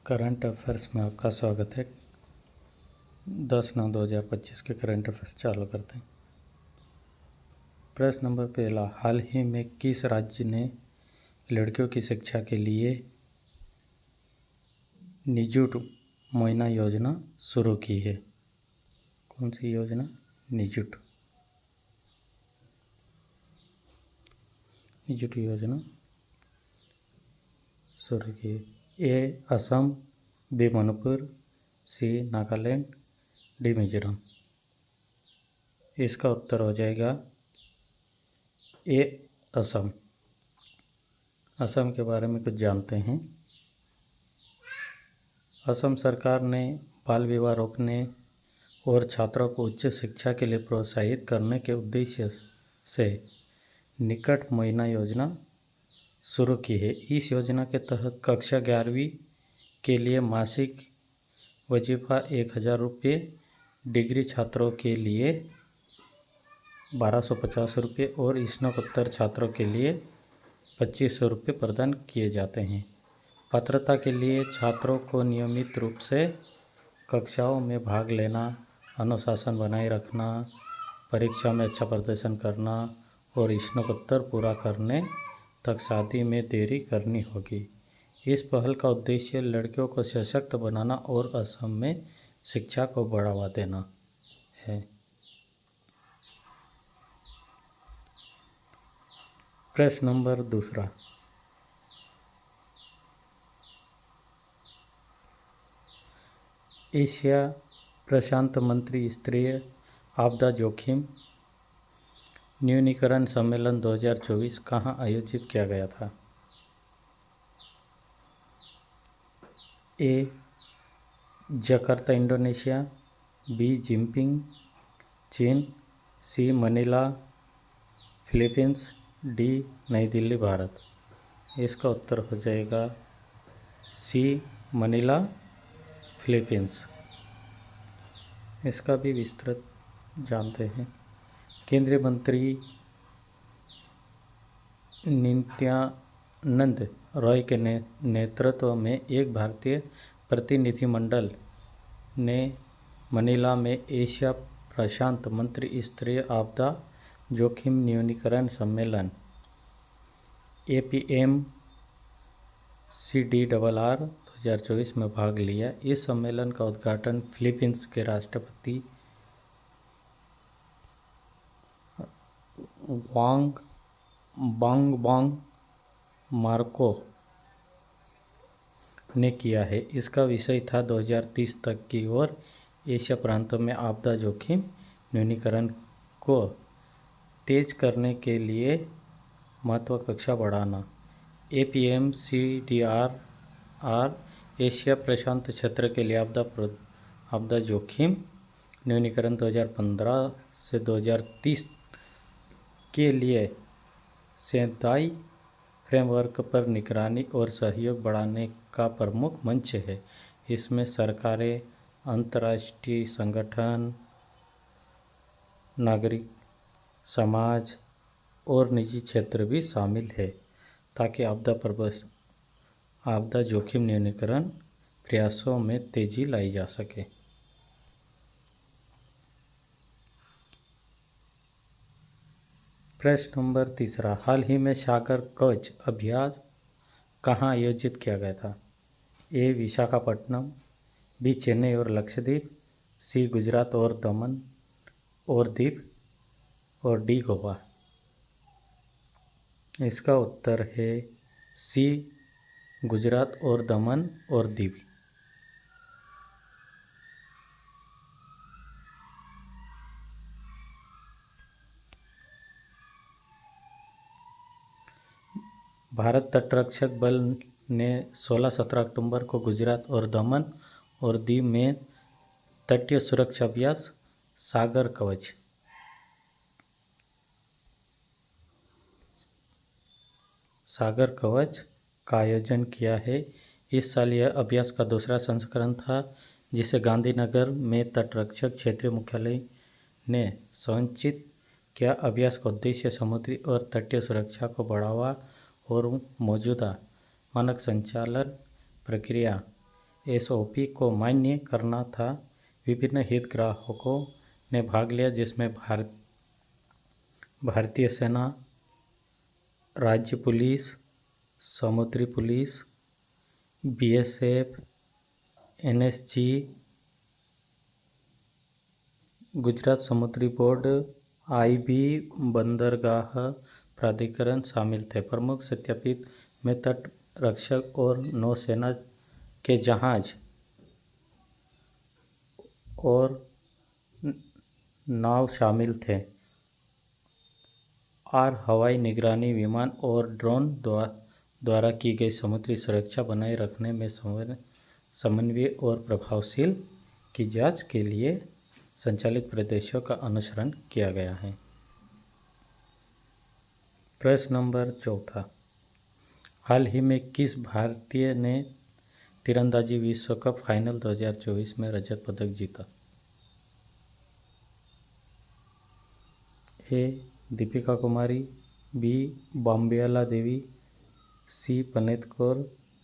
Current affairs में आपका स्वागत है। 10/9/2025 के करंट अफेयर्स चालू करते हैं। प्रश्न नंबर पहला, हाल ही में किस राज्य ने लड़कियों की शिक्षा के लिए निजुट मोइना योजना शुरू की है? कौन सी योजना? निजुट योजना शुरू की है। ए असम, बी मणिपुर, सी नागालैंड, डी मिजोरम। इसका उत्तर हो जाएगा ए असम। असम के बारे में कुछ जानते हैं। असम सरकार ने बाल विवाह रोकने और छात्रों को उच्च शिक्षा के लिए प्रोत्साहित करने के उद्देश्य से निकट मोइना योजना शुरू की है। इस योजना के तहत कक्षा 11वीं के लिए मासिक वजीफा 1000 रुपये, डिग्री छात्रों के लिए 1250 रुपये और स्नातकोत्तर छात्रों के लिए 2500 रुपये प्रदान किए जाते हैं। पात्रता के लिए छात्रों को नियमित रूप से कक्षाओं में भाग लेना, अनुशासन बनाए रखना, परीक्षा में अच्छा प्रदर्शन करना और स्नातकोत्तर पूरा करने तक शादी में देरी करनी होगी। इस पहल का उद्देश्य लड़कियों को सशक्त बनाना और असम में शिक्षा को बढ़ावा देना है। प्रश्न नंबर दूसरा, एशिया प्रशांत मंत्री स्तरीय आपदा जोखिम न्यूनीकरण सम्मेलन 2024 कहाँ आयोजित किया गया था? ए जकार्ता इंडोनेशिया, बी जिनपिंग चीन, सी मनीला फिलीपींस, डी नई दिल्ली भारत। इसका उत्तर हो जाएगा सी मनीला फिलीपींस। इसका भी विस्तृत जानते हैं। केंद्रीय मंत्री नित्यानंद रॉय के नेतृत्व में एक भारतीय प्रतिनिधिमंडल ने मनीला में एशिया प्रशांत मंत्री स्तरीय आपदा जोखिम न्यूनीकरण सम्मेलन APMCDRR 2024 में भाग लिया। इस सम्मेलन का उद्घाटन फिलीपींस के राष्ट्रपति बॉन्गबॉन्ग मार्को ने किया है। इसका विषय था 2030 तक की ओर एशिया प्रांत में आपदा जोखिम न्यूनीकरण को तेज करने के लिए महत्वाकांक्षा बढ़ाना। APMCDRR एशिया प्रशांत क्षेत्र के लिए आपदा जोखिम न्यूनीकरण 2015 से 2030 के लिए सेंधाई फ्रेमवर्क पर निगरानी और सहयोग बढ़ाने का प्रमुख मंच है। इसमें सरकारें, अंतर्राष्ट्रीय संगठन, नागरिक समाज और निजी क्षेत्र भी शामिल है ताकि आपदा जोखिम न्यूनीकरण प्रयासों में तेजी लाई जा सके। प्रश्न नंबर तीसरा, हाल ही में सागर कवच अभ्यास कहाँ आयोजित किया गया था? ए विशाखापट्टनम, बी चेन्नई और लक्षद्वीप, सी गुजरात और दमन और दीव और डी गोवा। इसका उत्तर है सी गुजरात और दमन और दीव। भारत तटरक्षक बल ने 16-17 अक्टूबर को गुजरात और दमन और दीव में तटीय सुरक्षा अभ्यास सागर कवच का आयोजन किया है। इस साल यह अभ्यास का दूसरा संस्करण था जिसे गांधीनगर में तटरक्षक क्षेत्रीय मुख्यालय ने संचालित किया। अभ्यास का उद्देश्य समुद्री और तटीय सुरक्षा को बढ़ावा और मौजूदा मानक संचालन प्रक्रिया एसओपी को मान्य करना था। विभिन्न हितग्राहकों ने भाग लिया, जिसमें भारतीय सेना, राज्य पुलिस, समुद्री पुलिस, बीएसएफ, एनएसजी, गुजरात समुद्री बोर्ड, आईबी, बंदरगाह प्राधिकरण शामिल थे। प्रमुख सत्यापित में तट रक्षक और नौसेना के जहाज और नाव शामिल थे, और हवाई निगरानी विमान और ड्रोन द्वारा की गई समुद्री सुरक्षा बनाए रखने में समन्वय और प्रभावशील की जांच के लिए संचालित प्रदेशों का अनुसरण किया गया है। प्रश्न नंबर 4, हाल ही में किस भारतीय ने तीरंदाजी विश्व कप फाइनल 2024 में रजत पदक जीता? ए. दीपिका कुमारी, बी. बॉम्बियाला देवी, सी. पनीत कौर,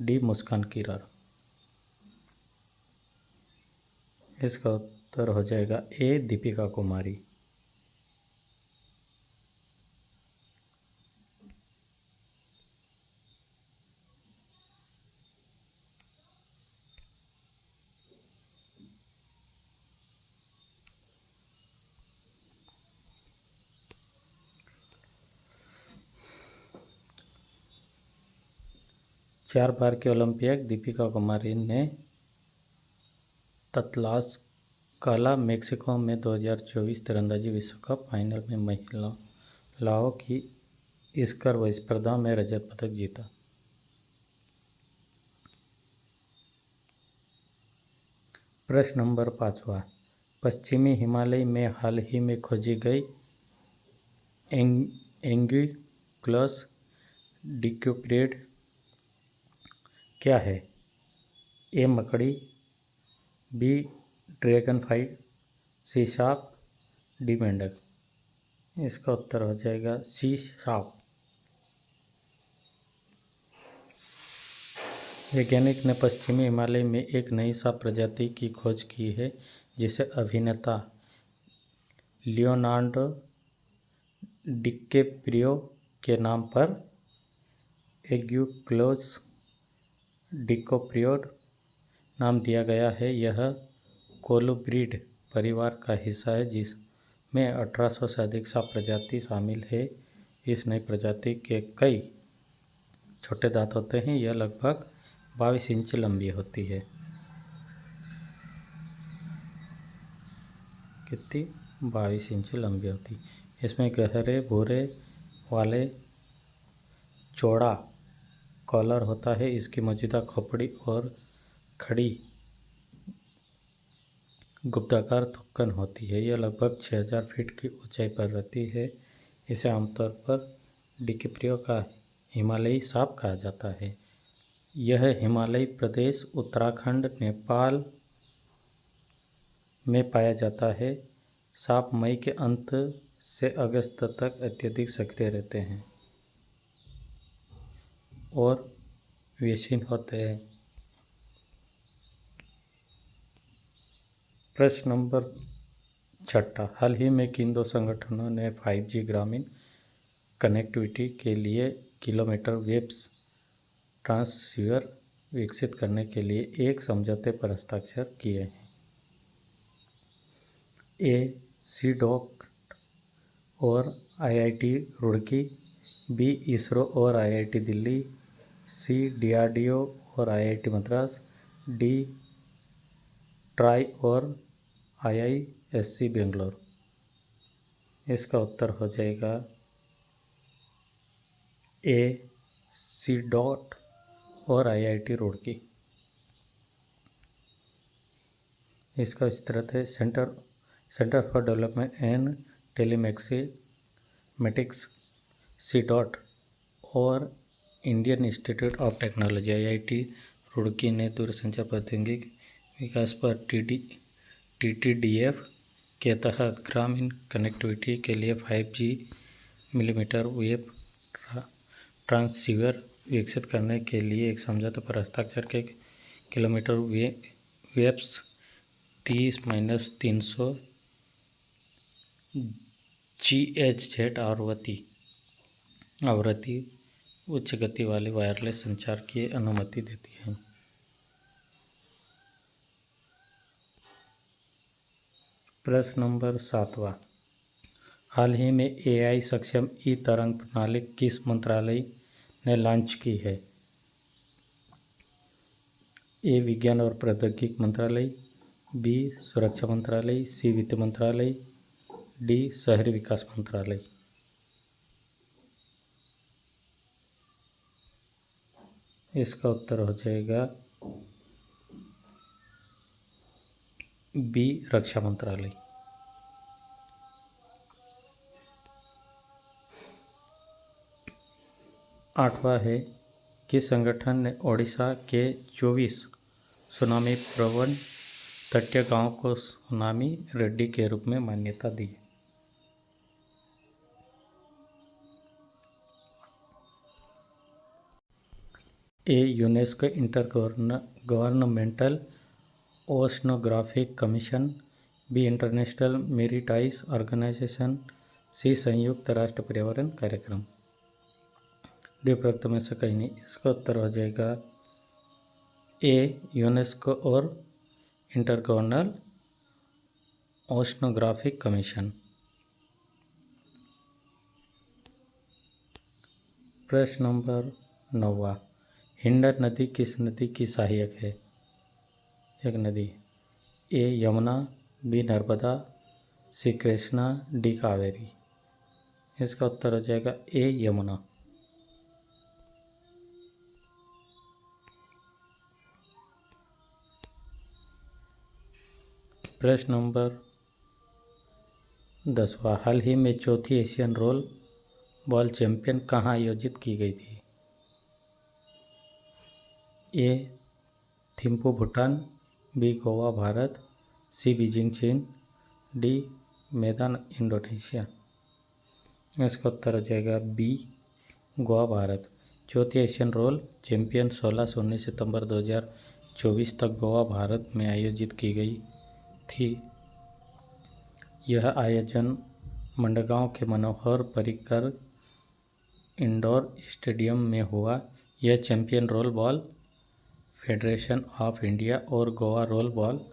डी. मुस्कान किरार। इसका उत्तर हो जाएगा ए. दीपिका कुमारी। चार बार के ओलंपियक दीपिका कुमारी ने तलास्काला, मेक्सिको में 2024 तीरंदाजी विश्व कप फाइनल में महिलाओं की स्कर्व स्पर्धा में रजत पदक जीता। प्रश्न नंबर 5, पश्चिमी हिमालय में हाल ही में खोजी गई एंग्युलस डिक्यूप्रिड क्या है? ए. मकड़ी, बी. ड्रैगनफ्लाई, सी. सांप, डी. मेंढक। इसका उत्तर हो जाएगा सी. सांप। वैज्ञानिक ने पश्चिमी हिमालय में एक नई सांप प्रजाति की खोज की है, जिसे अभिनेता लियोनार्डो डिकैप्रियो के नाम पर एंग्युलस डिक्यूप्रिड नाम दिया गया है। यह कोलुब्रिड परिवार का हिस्सा है, जिसमें 1800 से अधिक सांप प्रजाति शामिल है। इस नई प्रजाति के कई छोटे दांत होते हैं। यह लगभग 22 इंच लंबी होती है। कितनी? 22 इंच लंबी होती। इसमें गहरे भूरे वाले चौड़ा कॉलर होता है। इसकी मौजूदा खोपड़ी और खड़ी गुप्ताकार थुक्कन होती है। यह लगभग 6000 फीट की ऊंचाई पर रहती है। इसे आमतौर पर डिकैप्रियो का हिमालयी सांप कहा जाता है। यह हिमालय प्रदेश, उत्तराखंड, नेपाल में पाया जाता है। सांप मई के अंत से अगस्त तक अत्यधिक सक्रिय रहते हैं और व्यसीन होते हैं। प्रश्न नंबर 6, हाल ही में किन दो संगठनों ने 5G ग्रामीण कनेक्टिविटी के लिए किलोमीटर वेव ट्रांसीवर विकसित करने के लिए एक समझौते पर हस्ताक्षर किए हैं? ए. सीडॉक और IIT रुड़की, बी. इसरो और IIT दिल्ली, सी. DRDO और IIT मद्रास, डी. ट्राई और IISc बेंगलोर। इसका उत्तर हो जाएगा ए. सीडॉट और IIT रुड़की। इसका विस्तृत है सेंटर फॉर डेवलपमेंट एंड टेलीमैथमेटिक्स, सीडॉट, और Indian institute of technology IIT Roorkee ने दूरसंचार प्रौद्योगिकी विकास पर TTDF के तहत ग्रामीण कनेक्टिविटी के लिए 5G मिलीमीटर वेव ट्रांसीवर विकसित करने के लिए एक समझौते पर हस्ताक्षर किलोमीटर वेव्स 30-300 GHz आवृत्ति उच्च गति वाले वायरलेस संचार की अनुमति देती है। प्रश्न नंबर 7वां, हाल ही में AI सक्षम ई-तरंग प्रणाली किस मंत्रालय ने लॉन्च की है? ए. विज्ञान और प्रौद्योगिकी मंत्रालय, बी. सुरक्षा मंत्रालय, सी. वित्त मंत्रालय, डी. शहरी विकास मंत्रालय। इसका उत्तर हो जाएगा बी. रक्षा मंत्रालय। 8वां है, किस संगठन ने ओडिशा के 24 सुनामी प्रवण तटीय गांवों को सुनामी रेड्डी के रूप में मान्यता दी? A. UNESCO intergovernmental oceanographic commission, B. International maritime organization, C. संयुक्त राष्ट्र पर्यावरण कार्यक्रम। डी प्रयुक्त में से कहीं नहीं। इसका उत्तर हो जाएगा ए. यूनेस्को और इंटरगवर्नल ओशनोग्राफिक कमीशन। प्रश्न नंबर 9वां, हिंडन नदी किस नदी की सहायक है? एक नदी, ए. यमुना, बी. नर्मदा, सी. कृष्णा, डी. कावेरी। इसका उत्तर हो जाएगा ए. यमुना। प्रश्न नंबर 10वां, हाल ही में चौथी एशियन रोल बॉल चैंपियन कहाँ आयोजित की गई थी? ए. थिम्पू भूटान, बी. गोवा भारत, सी. बीजिंग चीन, डी. मैदान इंडोनेशिया। इसका उत्तर हो जाएगा बी. गोवा भारत। चौथी एशियन रोल चैंपियन 16 से 19 सितंबर 2024 तक गोवा भारत में आयोजित की गई थी। यह आयोजन मंडगांव के मनोहर पर्रिकर इंडोर स्टेडियम में हुआ। यह champion role ball federation of India और गोवा रोल बॉल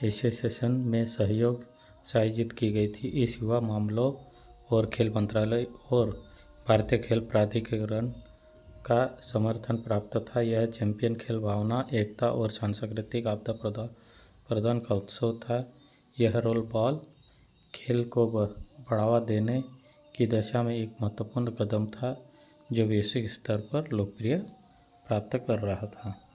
एसोसिएशन में सहयोग से आयोजित की गई थी। इस युवा मामलों और खेल मंत्रालय और भारतीय खेल प्राधिकरण का समर्थन प्राप्त था। यह चैंपियन खेल भावना, एकता और सांस्कृतिक आपदा प्रदान का उत्सव था। यह रोल बॉल खेल को बढ़ावा देने की दिशा में एक महत्वपूर्ण कदम था जो वैश्विक स्तर पर लोकप्रियता प्राप्त कर रहा था।